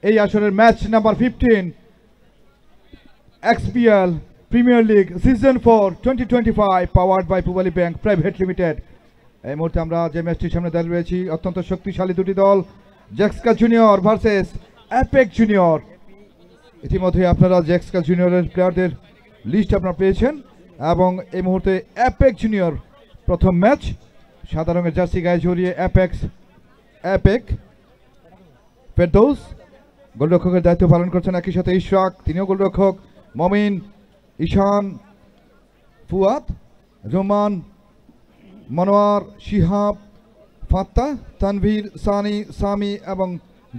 এই আসরের match number 15 XPL premier league season 4 2025 powered by Pubali bank private limited. এই মুহূর্তে আমরা যে ম্যাচটির সামনে দাঁড়িয়ে রয়েছি, অত্যন্ত শক্তিশালী দুটি দল, জ্যাক্সকা জুনিয়র ভার্সেস অ্যাপেক জুনিয়র। ইতিমধ্যে আপনারা জ্যাক্সকা জুনিয়রের প্লেয়ারদের লিস্ট আপনারা পেয়েছেন এবং এই মুহূর্তে অ্যাপেক জুনিয়র প্রথম ম্যাচ। সাদা রঙের জার্সি গায়ে জড়িয়ে অ্যাপেক ফেরদৌস গোলরক্ষকের দায়িত্ব পালন করছেন, একই সাথে ইশরাক তিনিও গোলরক্ষক, মমিন, ঈশান, ফুয়াদ, রোমান, মনোয়ার, শিহাব, ফাত্তাহ, তানভীর, সানি, সামি এবং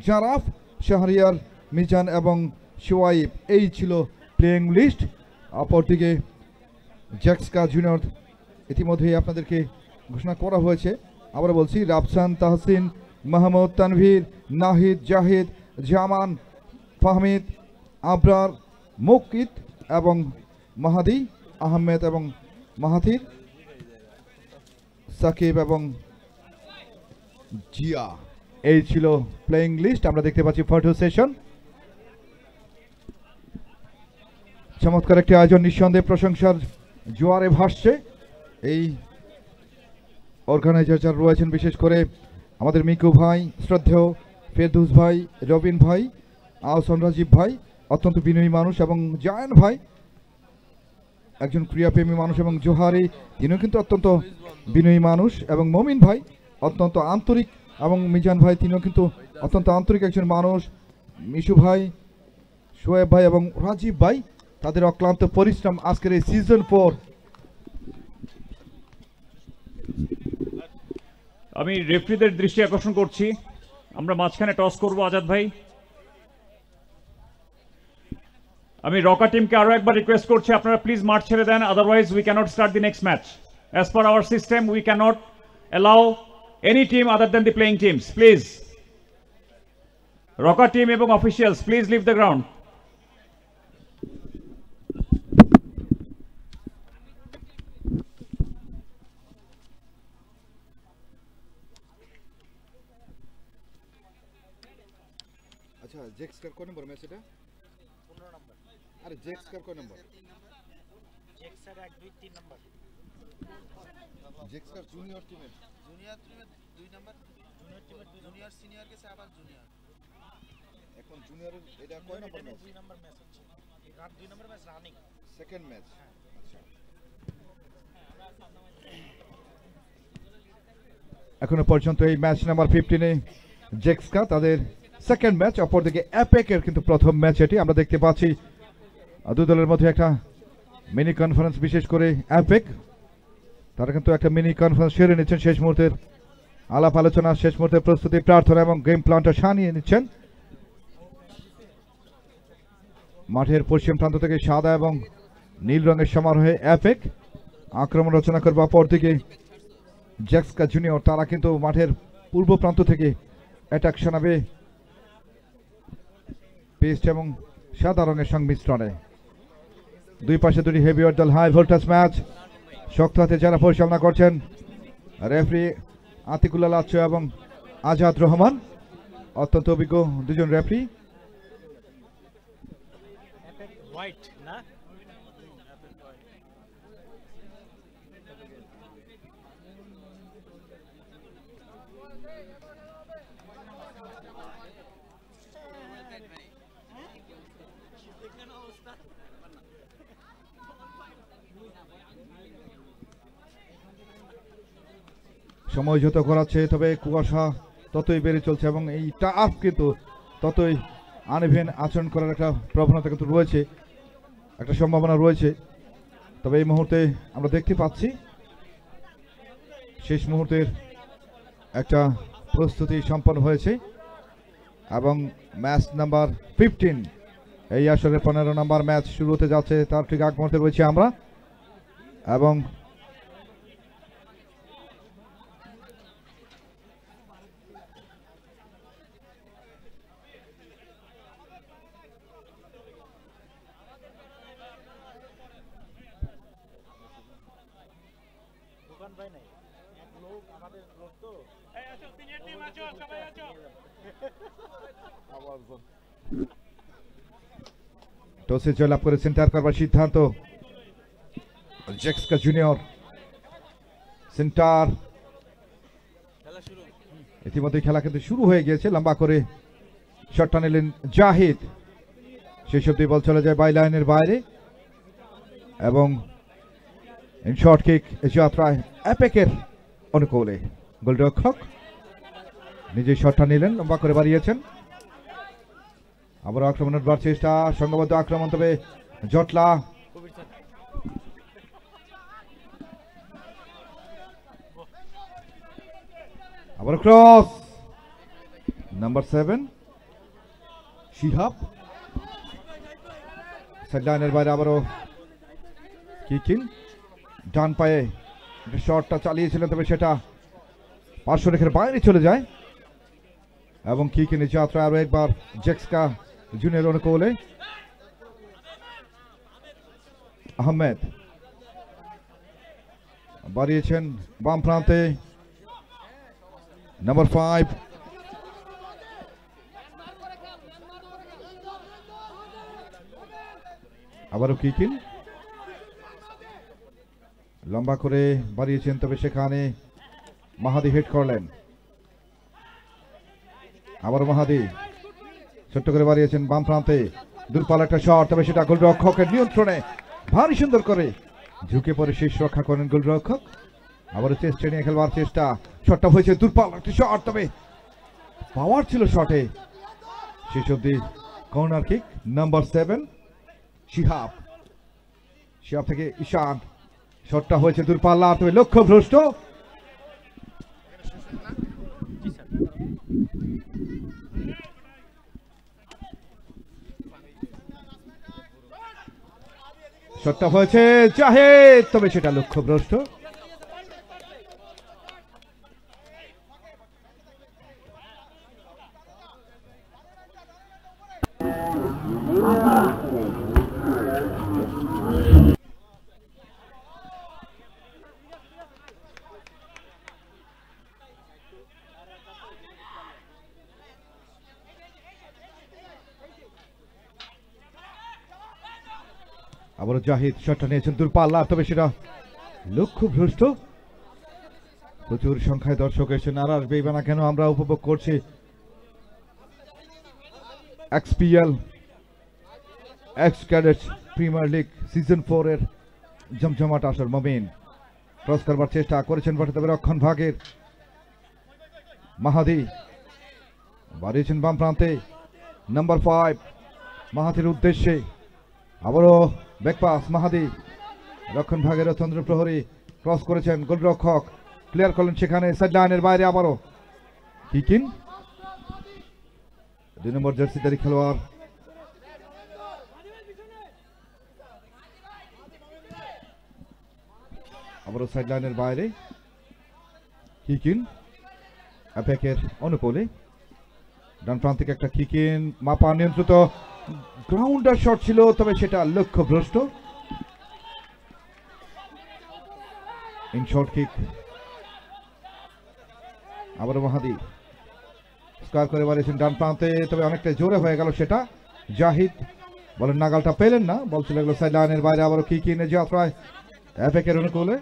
জারাফ, শাহরিয়ার, মিজান এবং শোয়াইব। এই ছিল প্লেয়িং লিস্ট। অপরদিকে জ্যাক্সকা জুনিয়র ইতিমধ্যেই আপনাদেরকে ঘোষণা করা হয়েছে। আবার বলছি, রাফসান, তাহসিন, মাহমুদ, তানভীর, নাহিদ, জাহিদ, জামান, ফাহমিদ, আবরার, মুকিত এবং মাহাদি, আহমেদ এবং মাহাথির, সাকিব এবং জিয়া। এই ছিল প্লেয়িং লিস্ট। আমরা দেখতে পাচ্ছি ফটো সেশন। চমৎকার একটি আয়োজন, নিঃসন্দেহে প্রশংসার জোয়ারে ভাসছে। এই অর্গানাইজার যারা রয়েছেন, বিশেষ করে আমাদের মিকু ভাই, শ্রদ্ধেয় ফেরদৌস ভাই, রবিন ভাই, আহসান রাজীব ভাই, অত্যন্ত বিনয়ী মানুষ, এবং জায়ান ভাই একজন ক্রীড়াপ্রেমী মানুষ, এবং জোহারি তিনিও কিন্তু অত্যন্ত বিনয়ী মানুষ, এবং মমিন ভাই অত্যন্ত আন্তরিক, এবং মিজান ভাই তিনিও কিন্তু অত্যন্ত আন্তরিক একজন মানুষ। মিশু ভাই, শোয়েব ভাই এবং রাজীব ভাই, তাদের অক্লান্ত পরিশ্রম আজকের এই সিজন 4। আমি রেফারিদের দৃষ্টি আকর্ষণ করছি, আমরা মাঝখানে টস করব আজাদ ভাই। আমি রকা টিমকে আরো একবার রিকোয়েস্ট করছি, আপনারা প্লিজ মাঠ ছেড়ে দেন, otherwise we can't start the next match. As per our system we can't allow any team other than the playing teams. Please রকা টিম এবং officials, please leave the ground. আচ্ছা, জেক্সকার কোন নম্বর ম্যাচ এটা? 15 নম্বর। আরে জেক্সকার কোন নম্বর? জেক্সার 1 2 3 নম্বর। জেক্সকার জুনিয়র টিমের 2 নম্বর। জুনিয়র সিনিয়র के साथ আবার জুনিয়র। এখন জুনিয়রের এটা কয় নম্বর ম্যাচ? 2 নম্বর ম্যাচ হচ্ছে। রাত 2 নম্বর ম্যাচ রানিং। Second match. আচ্ছা, এখনো পর্যন্ত এই ম্যাচ নাম্বার 15-এ জেক্সকা তাদের সেকেন্ড ম্যাচ, অপরদিকে অ্যাপেকের কিন্তু প্রথম ম্যাচ। এটি আমরা দেখতে পাচ্ছি দুই দলের মধ্যে একটা মিনি কনফারেন্স, বিশেষ করে অ্যাপেক তারা কিন্তু একটা মিনি কনফারেন্স সেরে নিচ্ছেন। শেষ মুহূর্তের আলাপ আলোচনা, শেষ মুহূর্তের প্রস্তুতি, প্রার্থনা এবং গেম প্ল্যানটা সানিয়ে নিচ্ছেন। মাঠের পশ্চিম প্রান্ত থেকে সাদা এবং নীল রঙের সমারোহে অ্যাপেক আক্রমণ রচনা করবে। অপরদিকে জ্যাক্সকা জুনিয়র তারা কিন্তু মাঠের পূর্ব প্রান্ত থেকে অ্যাটাক শানাবে পেস্ট এবং সাদা রঙের সংমিশ্রণে। দুই পাশে দুটি হেভিওয়েট দল, হাই ভোল্টেজ ম্যাচ। শক্ত হাতে যারা পরিচালনা করছেন রেফারি আতিকুল্লাহ লাচ্ছ এবং আজাদ রহমান, অত্যন্ত অভিজ্ঞ দুজন রেফারি। হোয়াইট না সময় যত করাচ্ছে, তবে কুয়াশা ততই বেড়ে চলছে এবং এই টাফ কিন্তু ততই আনইভেন আচরণ করার একটা প্রবণতা কিন্তু রয়েছে, একটা সম্ভাবনা রয়েছে। তবে এই মুহূর্তে আমরা দেখতে পাচ্ছি শেষ মুহূর্তের একটা প্রস্তুতি সম্পন্ন হয়েছে এবং ম্যাচ নাম্বার 15 এই আসরে 15 নম্বর ম্যাচ শুরু হতে যাচ্ছে, তার ঠিক আগ মুহূর্তে রয়েছে আমরা। এবং দোকান ভাই নাই, এক লোক আমাদের লোক তো। এই আসো সিনিয়র টিম, আসো সবাই আসো। টসে জয়লাভ করে সেন্টার করবার সিদ্ধান্ত জেক্সকা জুনিয়র। সেন্টার, ইতিমধ্যে খেলা কিন্তু শুরু হয়ে গিয়েছে। লম্বা করে শটটা নিলেন জাহিদ, সেই সব বল চলে যায় বাই লাইনের বাইরে এবং শর্ট কিক যাত্রায় অ্যাপেকের অনুকূলে। গোলরক্ষক নিজেই শটটা নিলেন, লম্বা করে বাড়িয়েছেন। আবার আক্রমণের বার চেষ্টা, সংঘবদ্ধ আক্রমণ, তবে জটলা আবার ক্রস। নাম্বার 7 শিহাব সাইডলাইনের বাইরে আবারও কিকিং, ডান পায়ে শটটা চালিয়েছিলেন, তবে সেটা পার্শ্ব রেখার বাইরে চলে যায় এবং কিকিংয়ের যাত্রা আরো একবার জেক্সকা জুনিয়র অনুকূলে। আহমেদ বাড়িয়েছেন বাম প্রান্তে, নাম্বার 5 আবারও কিকিং, লম্বা করে বাড়িয়েছেন, তবে সেখানে মাহাদি হিট করলেন। আবার মাহাদি ছোট্ট করে বাড়িয়েছেন বাম প্রান্তে, দূরপাল্লা একটা শট, তবে সেটা গোলরক্ষকের নিয়ন্ত্রণে ভারী সুন্দর করে ঝুঁকে পড়ে শেষ রক্ষা করেন গোলরক্ষক। আবার চেষ্টা নিয়ে খেলবার চেষ্টা, শটটা হয়েছে দূরপাল্লা একটি শট, তবে পাওয়ার ছিল শটে, শেষ অব্দি corner kick. Number 7 Shihab, Shihab থেকে ঈশান, শটটা হয়েছে দূরপাল্লা, তবে লক্ষ্য ভ্রষ্ট। শটটা হয়েছে জাহেদ, তবে সেটা লক্ষ্যভ্রষ্ট। আবারও জাহিদ শটটা নিয়েছেন দূরপাল্লা, তবে সেটা লক্ষ্যভ্রষ্ট। প্রচুর সংখ্যায় দর্শক এসে নারাজ বেইবানা কেন আমরা উপভোগ করছি XPL ex cadets premier league season 4 এর জমজমাট আসর। মমিন ক্রস করবার চেষ্টা করেছেন বটে, তবে রক্ষণ ভাগের মাহাদি বাড়িয়েছেন বাম প্রান্তে, নাম্বার 5 মাহাদির উদ্দেশ্যে আবারও ব্যাকপাস। মাহাদি রক্ষণ ভাগের চন্দ্র প্রহরী ক্রস করেছেন, গোলরক্ষক ক্লিয়ার করলেন সেখানে সাইড লাইনের বাইরে। আবারও কিকিং, 2 নম্বর জার্সিধারী খেলোয়াড় আবারও সাইড লাইনের বাইরে কিকিং অ্যাপেকের অনুকূলে। ডান প্রান্তিক একটা কিকিং, মাপা নিয়ন্ত্রিত গ্রাউন্ডার শট ছিল, তবে সেটা লক্ষ্যভ্রষ্ট। ইন শর্ট কিক, আবারও মাহাদি স্কোয়ার করে বাড়িয়েছেন ডান প্রান্তে, তবে অনেকটা জোরে হয়ে গেল সেটা। জাহিদ বলেন নাগালটা পেলেন না, বল চলে গেল সাইড লাইনের বাইরে। আবারও কিকিং এর যাত্রায় অ্যাপেকের অনুকূলে।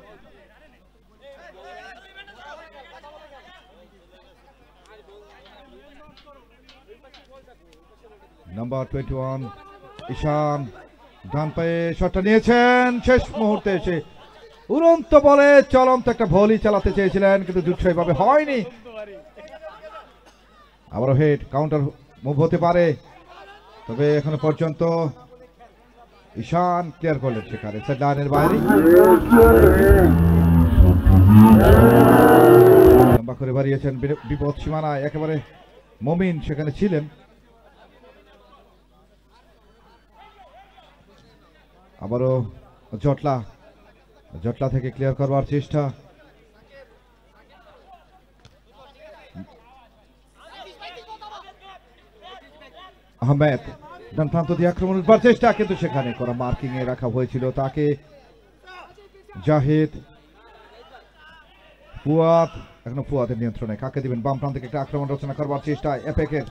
নাম্বার 21 ঈশান ডান পায়ে শটটা নিয়েছেন, শেষ মুহূর্তে এসে উড়ন্ত বলে চলন্ত একটা ভলি চালাতে চেয়েছিলেন, কিন্তু দুঃসাইভাবে হয়নি। আবারও হেড কাউন্টার মুভ হতে পারে, তবে এখনো পর্যন্ত ঈশান ক্লিয়ার করলেন সেখানে সাইড লাইনের বাইরে। লম্বা করে বাড়িয়েছেন বিপদ সীমানায়, একেবারে মমিন সেখানে ছিলেন। আবারও জটলা থেকে ক্লিয়ার করবার চেষ্টা, আহমেদ ডান প্রান্ত দিয়ে আক্রমণ করবার চেষ্টা, কিন্তু সেখানে করা মার্কিং এ রাখা হয়েছিল তাকে। জাহিদ, ফুয়াদ, এখনো ফুয়াদের নিয়ন্ত্রণে, কাকে দিবেন? বাম প্রান্ত থেকে একটা আক্রমণ রচনা করবার চেষ্টা অ্যাপেকের।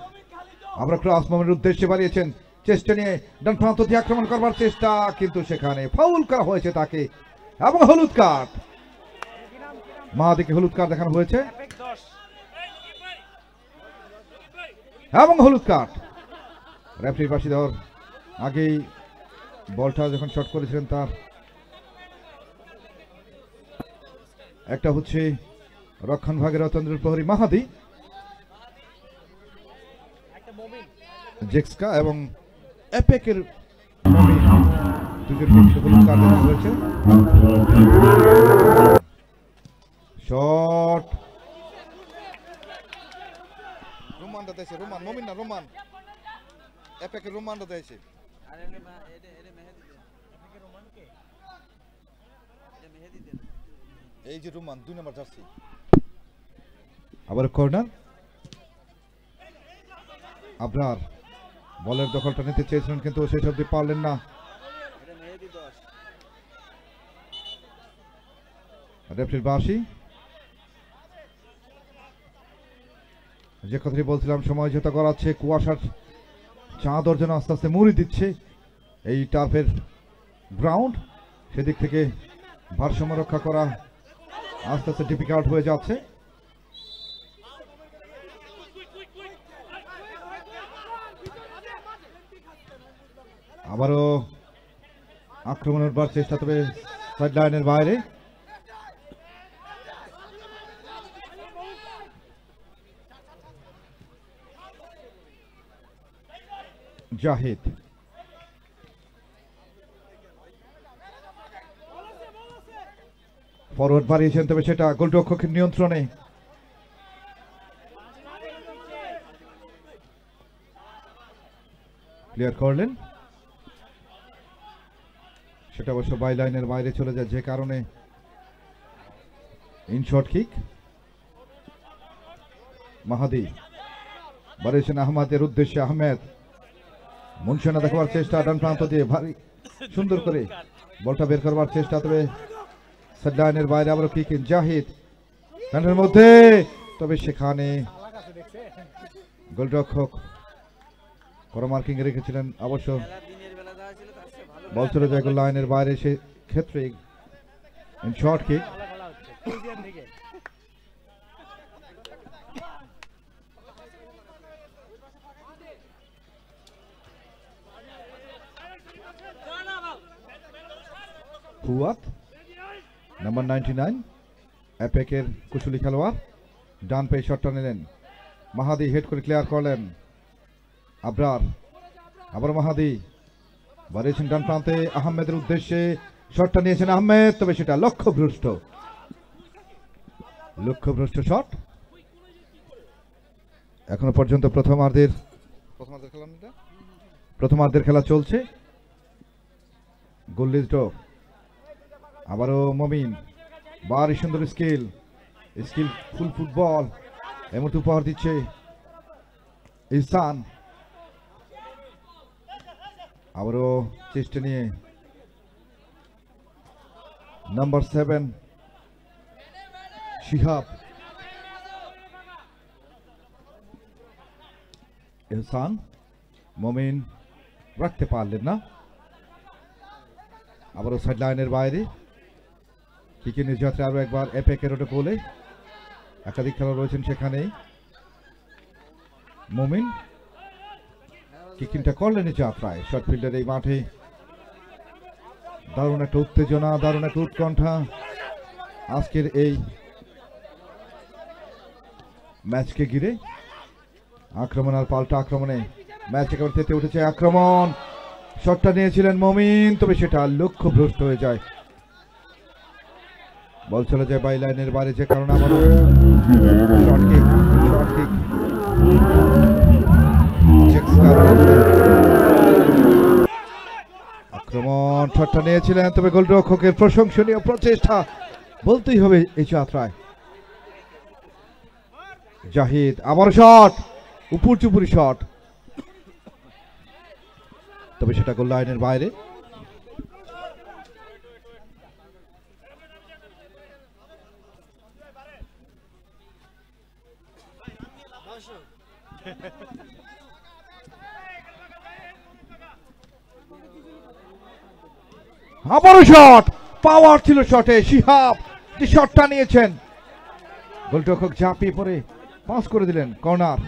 আবার ক্রস মোমের উদ্দেশ্যে বাড়িয়েছেন চেষ্টা নিয়ে ডান প্রান্ত দিয়ে আক্রমণ করবার চেষ্টা, কিন্তু সেখানে ফাউল করা হয়েছে তাকে এবং হলুদ কার্ড। মাহাদিকে হলুদ কার্ড দেখানো হয়েছে এবং হলুদ কার্ড। রেফারির বাঁশি দেওয়ার আগেই বলটা যখন শট করেছিলেন তার একটা হচ্ছে রক্ষণ ভাগের অতন্দ্র প্রহরী মাহাদি, জেক্সকা এবং এপেকের দুজনকে হলুদ কার্ড দেওয়া হয়েছে। শট রোমানটা দেছে, রোমান মমিন না, রোমান এপেকের রোমানটা দেছে। আরে এরে মেহেদি দে, এপেকের রোমানকে এটা মেহেদি দে। এই যে রোমান 2 নম্বর জার্সি। আবার কর্নার। আবরার বলের দখলটা নিতে চেয়েছিলেন কিন্তু সেই সবজি পারলেন না। এটা মেহেদি 10। রেফারির বাঁশি। যে কথাটি বলছিলাম সময় যেটা করাচ্ছে, কুয়াশার চাদর যেন আস্তে আস্তে মুড়ি দিচ্ছে এই টার্ফের গ্রাউন্ড, সেদিক থেকে ভারসাম্য রক্ষা করা আস্তে আস্তে ডিফিকাল্ট হয়ে যাচ্ছে। আবারও আক্রমণের বার চেষ্টা, তবে সাইড লাইনের বাইরে। জাহিদ ফরওয়ার্ড বাড়িয়েছেন, তবে সেটা গোলরক্ষকের নিয়ন্ত্রণে। ক্লিয়ার করলেন, সেটা অবশ্য বাই লাইনের বাইরে চলে যায়, যে কারণে ইনশট কিক। মাহাদি বাড়িয়েছেন আহমেদের উদ্দেশ্যে, আহমেদ মুনশানা দেখাবার চেষ্টা, ডান প্রান্ত দিয়ে ভারী সুন্দর করে বলটা বের করবার চেষ্টা, তবে লাইনের বাইরে আবারও কিক। জাহিদ প্যান্টের মধ্যে, তবে সেখানে গোলরক্ষক কড়া মার্কিং রেখেছিলেন। অবশ্য বল চলে যায় গোল লাইনের বাইরে, সে ক্ষেত্রে শর্ট কিক। ফুয়াদ নাম্বার 99 এপেকের কুশলী খেলোয়াড়, ডান পায়ে শটটা নিলেন। মাহাদি হেড করে ক্লিয়ার করলেন। আবরার আবার মাহাদি বাড়িয়েছেন ডান প্রান্তে, আহমেদের উদ্দেশ্যে শটটা নিয়েছেন আহমেদ, তবে সেটা লক্ষ্যভ্রষ্ট এখনো পর্যন্ত প্রথমার্ধের খেলা চলছে। গোল লিস্ট আবারও মমিন, বাড়ি সুন্দর ফুল ফুটবল এই মুহূর্তে উপহার দিচ্ছে ইহসান। আবারও চেষ্টা নিয়ে নাম্বার 7 শিহাব, ইহসান মমিন রাখতে পারলেন না। আবারও সাইড লাইনের বাইরে কিকে নির্যাত্রে আরো একবার এপেকের ওটা গোলে, একাধিক খেলা রয়েছেন সেখানে। মমিন কিকিংটা করলেন যাত্রায়, শর্ট ফিল্ডের এই মাঠে দারুণ একটা উত্তেজনা, দারুণ একটা উৎকণ্ঠা আজকের এই ম্যাচকে ঘিরে। আক্রমণ আর পাল্টা আক্রমণে ম্যাচ একেবারে তেতে উঠেছে। আক্রমণ, শটটা নিয়েছিলেন মমিন, তবে সেটা লক্ষ্যভ্রষ্ট হয়ে যায়। বল চলে যায় বাই লাইনের বাইরে, যে কারণে আমাদের শর্ট কিক আক্রমণ, শটটা নিয়েছিলেন, তবে গোলরক্ষকের প্রশংসনীয় প্রচেষ্টা বলতেই হবে এই যাত্রায়। জাহিদ আবার শট, উপর চুপুরি শট, তবে সেটা গোল লাইনের বাইরে। আবারও শট, পাওয়ার ছিল শটে। শিহাব যে শটটা নিয়েছেন, গোলরক্ষক ঝাঁপিয়ে পড়ে পাস করে দিলেন, কর্নার।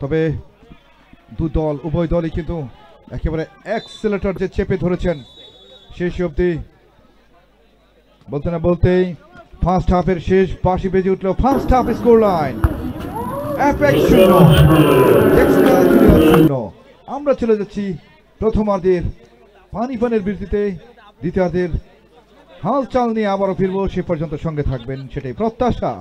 তবে উভয় দলই কিন্তু একেবারে অ্যাক্সেলেটর যে চেপে ধরেছেন শেষ অবধি। বলতে না বলতেই ফার্স্ট হাফের শেষ বাঁশি বেজে উঠল। First half score line apex 0। আমরা চলে যাচ্ছি প্রথমার্ধের পানির বিরতিতে। দ্বিতীয়ার্ধের হালচাল নিয়ে আবারও ফিরবো, সে পর্যন্ত সঙ্গে থাকবেন সেটাই প্রত্যাশা।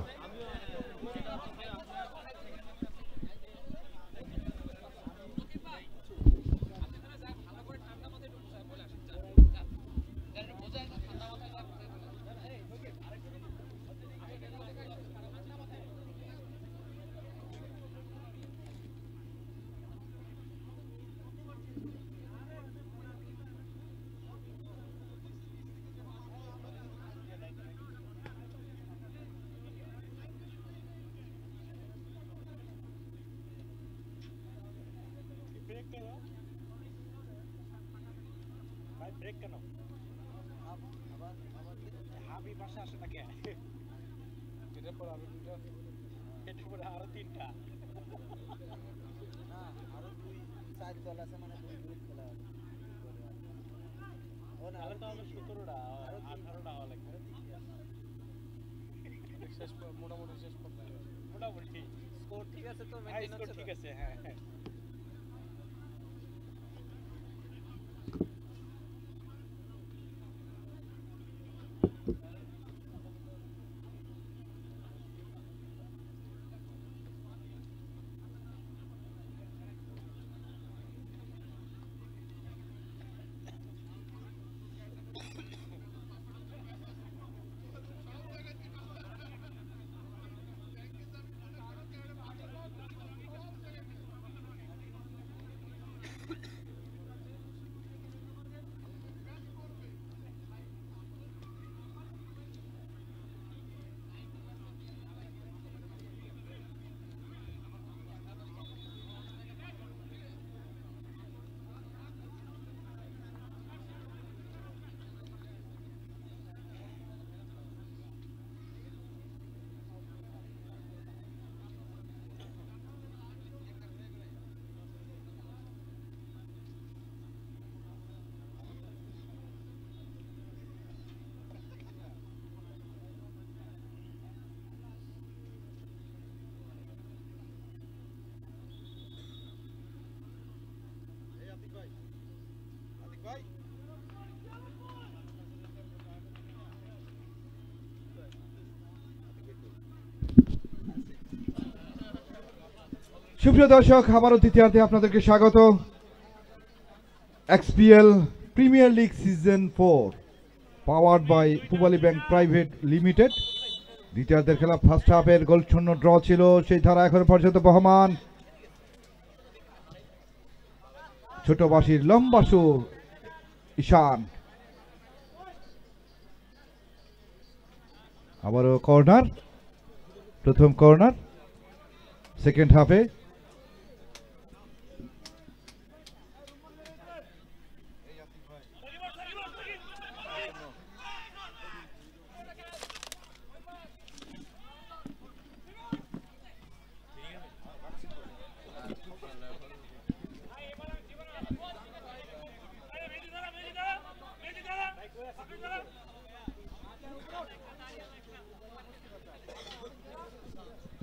সুপ্রিয় দর্শক, আবারও দ্বিতীয়ার্ধে আপনাদেরকে স্বাগত। XPL premier league season 4 powered by Pubali bank private limited. দ্বিতীয়ার্ধের খেলা ফার্স্ট হাফের গোলশূন্য ড্র ছিল, সেই ধারা এখনো পর্যন্ত বহমান। ছোট বাঁশির লম্বা সুর ঈশান, আবারও কর্নার, প্রথম কর্নার সেকেন্ড হাফে।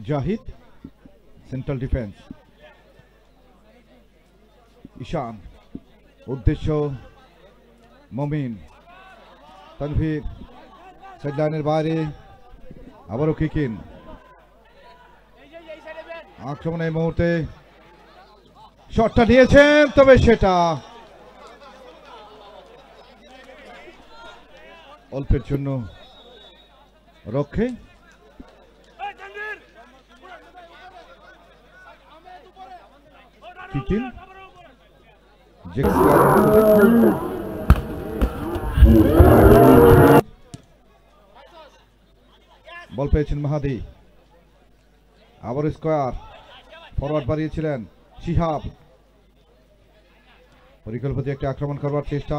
জাহিদ সেন্ট্রাল ডিফেন্স, ঈশান উদ্দেশ্য মমিন, তানভীর সাইডলাইনের বাইরে, আবারও কিকিন। আক্রমণ এই মুহূর্তে শটটা নিয়েছেন, তবে সেটা অল্পের জন্য রক্ষে। কিকিন বল পেয়েছেন মাহাদি, আবার স্কোয়ার, ফরওয়ার্ড বাড়িয়েছিলেন শিহাব, পরিকল্পিত একটি আক্রমণ করবার চেষ্টা,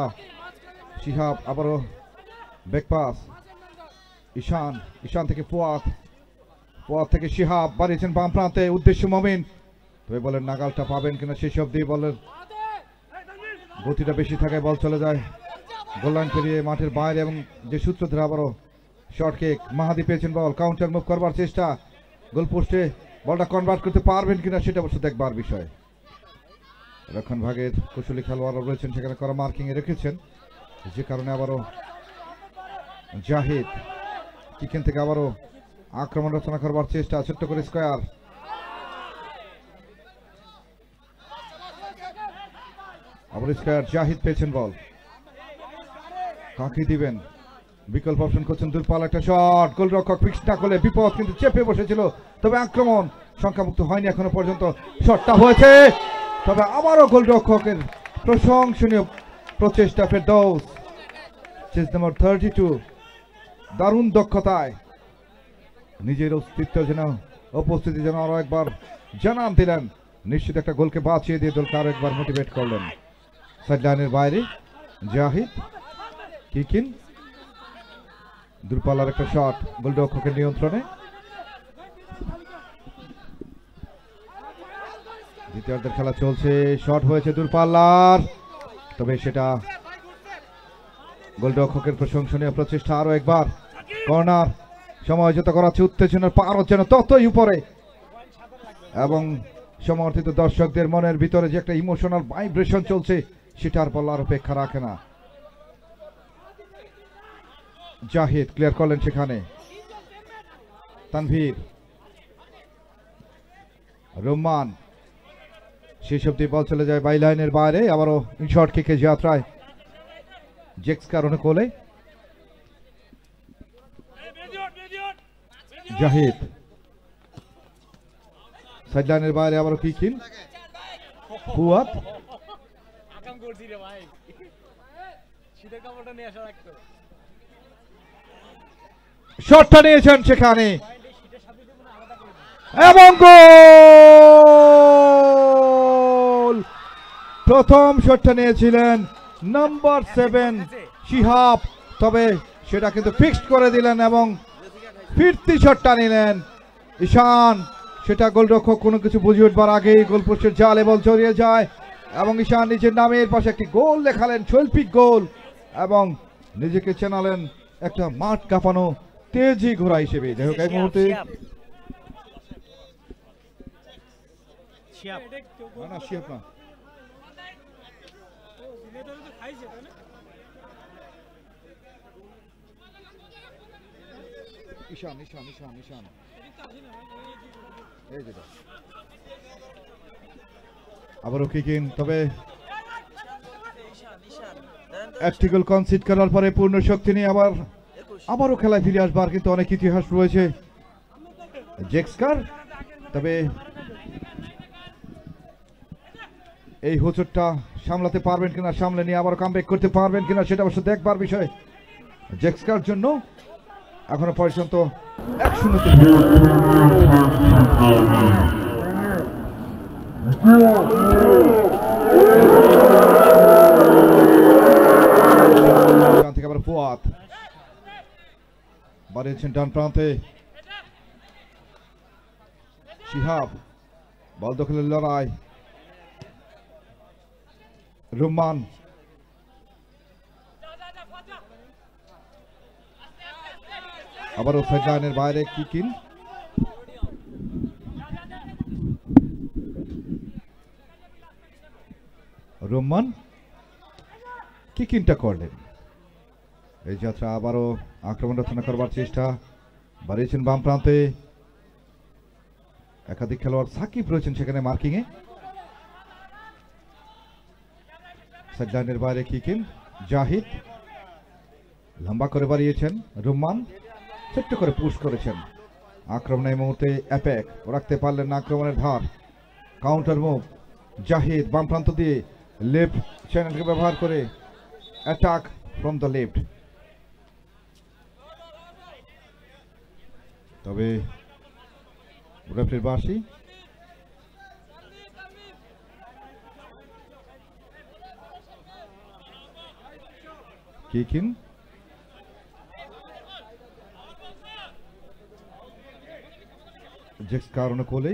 শিহাব আবারও ব্যাক পাস, ঈশান থেকে ফুয়াদ থেকে শিহাব বাড়িয়েছেন বাম প্রান্তে, উদ্দেশ্য মমিন, তবে বলের নাগালটা পাবেন কিনা শেষ অব্দি, বলের গতিটা বেশি থাকায় বল চলে যায় গোল লাইন পেরিয়ে মাঠের বাইরে, এবং যে সূত্র ধরে আবারও শর্ট কিক, মাহাদি পেয়েছেন বল, কাউন্টার মুভ করবার চেষ্টা, গোল পোস্টে বলটা কনভার্ট করতে পারবেন কিনা সেটা অবশ্য দেখবার বিষয়। রক্ষণ ভাগের কুশলী খেলোয়াড় রয়েছেন সেখানে করা মার্কিং এ রেখেছেন, যে কারণে আবারও জাহিদ কিকেন থেকে আবারও আক্রমণ রচনা করবার চেষ্টা, ছোট্ট করে স্কোয়ার, আবার স্কোয়ার, জাহিদ পেয়েছেন বল, কাকে দিবেন, বিকল্প অপশন করছেন দূরপাল, একটা শট, গোলরক্ষক ফিক্স না করলে বিপদ, কিন্তু চেপে বসেছিল, তবে আক্রমণ সংখ্যামুক্ত হয়নি এখনো পর্যন্ত, শটটা হয়েছে, তবে আবারও গোলরক্ষকের প্রশংসনীয় প্রচেষ্টা, ফেরদৌস চেস নম্বর 32 দারুণ দক্ষতায় নিজের অস্তিত্ব যেন উপস্থিতি যেন আরো একবার জানান দিলেন, নিশ্চিত একটা গোলকে বাঁচিয়ে দিয়ে দলকে আরো একবার মোটিভেট করলেন। সাইডলাইনের বাইরে জাহিদ কিকিন, দূরপাল্লার একটা শট, গোলরক্ষকের নিয়ন্ত্রণে, দ্বিতীয়ার্ধের খেলা চলছে, শট হয়েছে দূরপাল্লার, তবে সেটা গোলরক্ষকের প্রশংসনীয় প্রচেষ্টা, আরো একবার কর্নার, সমায়োজিত করাচ্ছে উত্তেজনার পার যেন ততই উপরে, এবং সমর্থিত দর্শকদের মনের ভিতরে যে একটা ইমোশনাল ভাইব্রেশন চলছে সেটার বলার অপেক্ষা রাখে না। জাহিদ ক্লিয়ার করলেন সেখানে, তানভীর, রোমান, শেষ অব্দি বল চলে যায় বাই লাইনের বাইরে, আবারও শর্ট কিকে যাত্রায় জেক্সকার অনুকূলে, জাহিদ সাইডলাইনের বাইরে আবারও কিকিন, ফুয়াদ, শটটা নিয়েছেন সেখানে এবং গোল, প্রথম শটটা নিয়েছিলেন নাম্বার 7 শিহাব, তবে সেটা কিন্তু ফিক্সড করে দিলেন এবং ফিরতি শটটা নিলেন ঈশান, সেটা গোলরক্ষক কোনো কিছু বুঝে উঠবার আগেই গোলপোস্টের জালে বল জড়িয়ে যায়, এবং ঈশান নিজের নামের পাশে একটি গোল লেখালেন, শৈল্পিক গোল, এবং নিজেকে চেনালেন একটা মাঠ কাঁপানো তেজি ঘোড়া হিসেবে। যাই হোক এই মুহূর্তে ঈশান আবারও কিকিং, তবে একটি গোল কনসিড করার পরে পূর্ণ শক্তি নিয়ে আবারও খেলায় ফিরে আসবার কিন্তু অনেক ইতিহাস রয়েছে জেক্সকার, তবে এই হোঁচটটা সামলাতে পারবেন কিনা, সামলে নিয়ে আবার কামব্যাক করতে পারবেন কিনা সেটা অবশ্য দেখবার বিষয় জেক্সকার জন্য। এখনো পর্যন্ত 1-0 থেকে আবার ফুয়াদ বাড়িয়েছেন ডান প্রান্তে, শিহাব বল দখলের লড়াই, রুম্মান, আবারও সাইডলাইনের বাইরে কিকিন, রুম্মান কিকিনটা করলেন, এই যাত্রা আবারও আক্রমণ রচনা করবার চেষ্টা, বাড়িয়েছেন বাম প্রান্তে, একাধিক খেলোয়াড় সাকিব রয়েছেন সেখানে মার্কিং এ, সাইডলাইনের বাইরে কিকিন, জাহিদ লম্বা করে বাড়িয়েছেন, রুম্মান ছোট্ট করে পুশ করেছেন, আক্রমণে এই মুহূর্তে অ্যাপেক রাখতে পারলেন না আক্রমণের ধার, কাউন্টার মুভ, জাহিদ বাম প্রান্ত দিয়ে লেফট চ্যানেলকে ব্যবহার করে অ্যাটাক ফ্রম দ্য লেফট, তবে রেফারির বাঁশি, কিকিন জেক্সকা অনুকূলে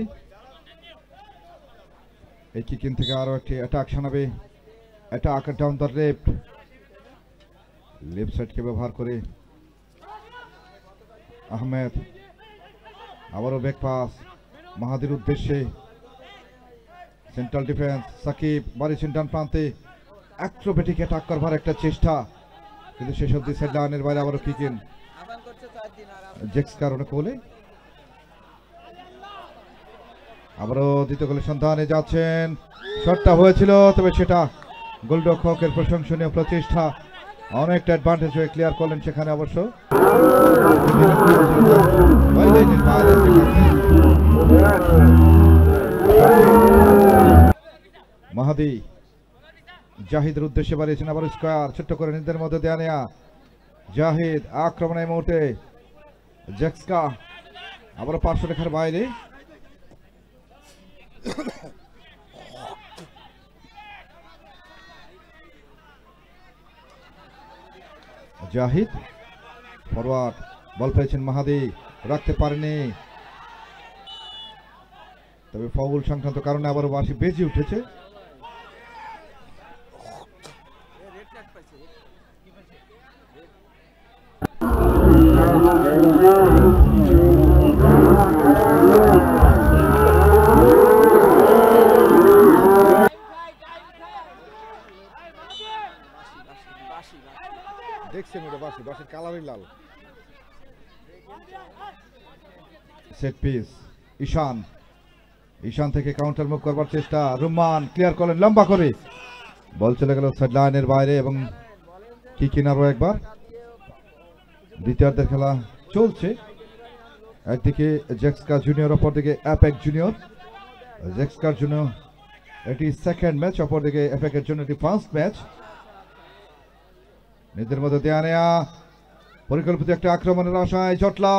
এই কিকিন থেকে আরো একটি অ্যাটাক শানাবে অ্যাটাক ডাউন দ্য লেফট সাইডকে ব্যবহার করে আহমেদ আবারও ব্যাক পাস মাহাদির উদ্দেশ্যে সেন্ট্রাল ডিফেন্স সাকিব বাড়িয়েছেন ডান প্রান্তে অ্যাক্রোবেটিক অ্যাটাক করবার একটা চেষ্টা কিন্তু শেষ অব্দি সাইড লাইনের বাইরে আবারও কিকিন আসান করছে 4 দিন আর জেক্সকার অনুকূলে আবারও দ্বিতীয় গোলের সন্ধানে যাচ্ছেন শটটা হয়েছিল তবে সেটা গোলরক্ষকের প্রশংসনীয় প্রচেষ্টা অনেকটা অ্যাডভান্টেজ হয়ে ক্লিয়ার করলেন সেখানে অবশ্য মাহাদি জাহিদের উদ্দেশ্যে বাড়িয়েছেন আবার স্কোয়ার ছোট্ট করে নিজেদের মধ্যে দেয়া নেয়া জাহিদ আক্রমণের মুহূর্তে জেক্সকা আবারও পার্শ্ব রেখার বাইরে জাহিদ ফরওয়ার্ড বল পেয়েছেন মাহাদি রাখতে পারেনি তবে ফাউল সংক্রান্ত কারণে আবারও বাঁশি বেজে উঠেছে রেড কার্ড পাইছে কি পাইছে দেখছেন ওটা বাসি বাসির কালারই লাল। সেট পিস ঈশান থেকে কাউন্টার মুভ করবার চেষ্টা রুমান ক্লিয়ার করলেন লম্বা করে বল চলে গেল সাইড লাইনের বাইরে এবং কি কিনারও একবার দ্বিতীয়ার্ধের খেলা চলছে একদিকে জেক্সকা জুনিয়র অপরদিকে অ্যাপেক জুনিয়র জেক্সকার জন্য এটি সেকেন্ড ম্যাচ অপরদিকে অ্যাপেকের জন্য এটি ফার্স্ট ম্যাচ নিজের মধ্যে দেয়া নেয়া পরিকল্পিত একটা আক্রমণের আশায় জটলা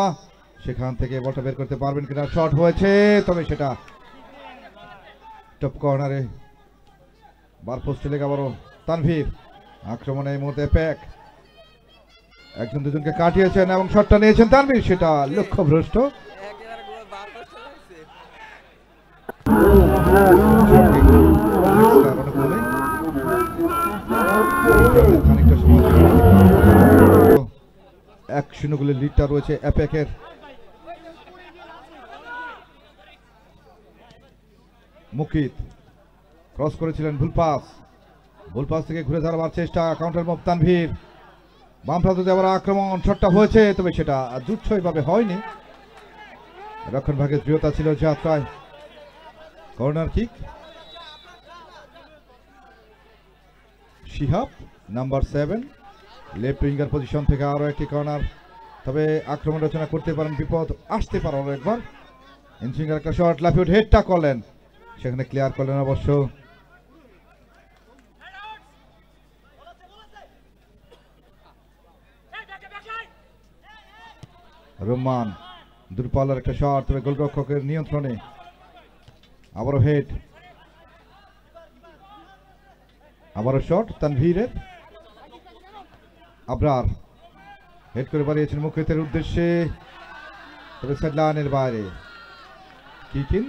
সেখান থেকে বলটা বের করতে পারবেন কিনা শট হয়েছে তবে সেটা টপ কর্নারে বার পোস্টে লেগে আবারও তানভীর আক্রমণে এই মুহূর্তে প্যাক একজন দুজনকে কাটিয়েছেন এবং শটটা নিয়েছেন তানভীর সেটা লক্ষ্যভ্রষ্ট একেবারে গোল বার করতে লাগছে খানিকটা সময় 1-0 গোলের লিডটা রয়েছে অ্যাপেকের মুকিত ক্রস করেছিলেন ভুল পাস থেকে ঘুরে দাঁড়াবার চেষ্টা কাউন্টার মুভ তানভীর বাম প্রান্তে আবার আক্রমণ শটটা হয়েছে তবে সেটা জুচ্ছইভাবে হয়নি রক্ষণ ভাগের দৃঢ়তা ছিল যাত্রায় corner kick Shihab number 7 left winger position থেকে আরো একটি কর্নার তবে আক্রমণ রচনা করতে পারেন বিপদ আসতে পারে আরো একবার ইনসুইঙ্গার একটা শট লাফিয়ে হেডটা করলেন সেখানে ক্লিয়ার করলেন অবশ্য রহমান দূরপাল্লার একটা শট তবে গোলরক্ষকের নিয়ন্ত্রণে আবারও হেড আবারও শট তানভীরের আবরার হেড করে বাড়িয়েছেন মুকিতের উদ্দেশ্যে তবে সাইড লাইনের বাইরে কিকিন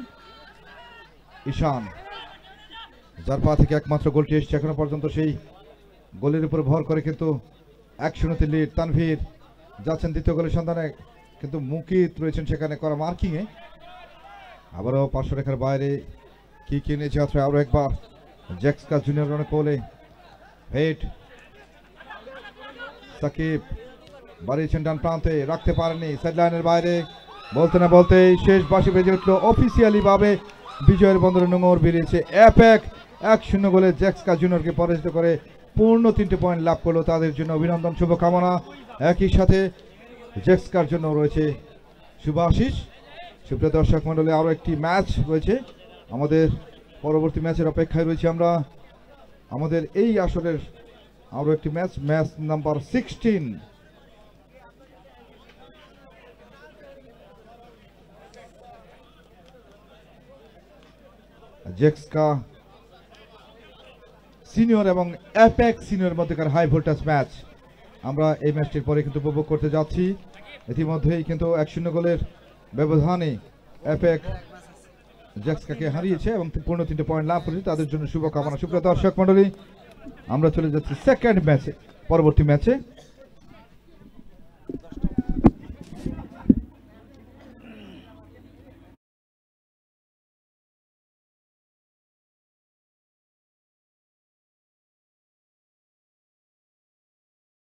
ঈশান যার পা থেকে একমাত্র গোলটি এসছে এখনো পর্যন্ত সেই গোলের উপর ভর করে কিন্তু 1-0 লিড তানভীর যাচ্ছেন দ্বিতীয় গোলের সন্ধানে কিন্তু মুকিত রয়েছেন সেখানে করা মার্কিং এ আবারও পার্শ্ব রেখার বাইরে কিকিন যাত্রা আরো একবার জেক্সকা জুনিয়র রানে কোলে হেড সাকিব বাড়িয়েছেন ডান প্রান্তে রাখতে পারেনি সাইড লাইনের বাইরে বলতে না বলতেই শেষ বাঁশি বেজে উঠলো অফিসিয়ালি ভাবে বিজয়ের বন্দরে নোঙর বেরিয়েছে অ্যাপেক 1-0 গোলে জেক্সকা জুনিয়রকে পরাজিত করে পূর্ণ 3টে পয়েন্ট লাভ করলো তাদের জন্য অভিনন্দন শুভকামনা একই সাথে জেক্সকার জন্য রয়েছে শুভ আশিস সুপ্রিয় দর্শক মণ্ডলী আরও একটি ম্যাচ রয়েছে আমাদের পরবর্তী ম্যাচের অপেক্ষায় রয়েছে আমরা আমাদের এই আসরের আরও একটি ম্যাচ নাম্বার 16 জেক্সকা সিনিয়র এবং অ্যাপেক সিনিয়র মধ্যকার হাই ভোল্টেজ ম্যাচ আমরা এই ম্যাচটির পরে কিন্তু উপভোগ করতে যাচ্ছি। ইতিমধ্যেই কিন্তু 1-0 গোলের ব্যবধানে এপেক জ্যাক্সকাকে হারিয়েছে এবং পূর্ণ 3 পয়েন্ট লাভ করেছে। তাদের জন্য শুভকামনা। সুপ্রিয় দর্শক মণ্ডলী, আমরা চলে যাচ্ছি সেকেন্ড ম্যাচে, পরবর্তী ম্যাচে।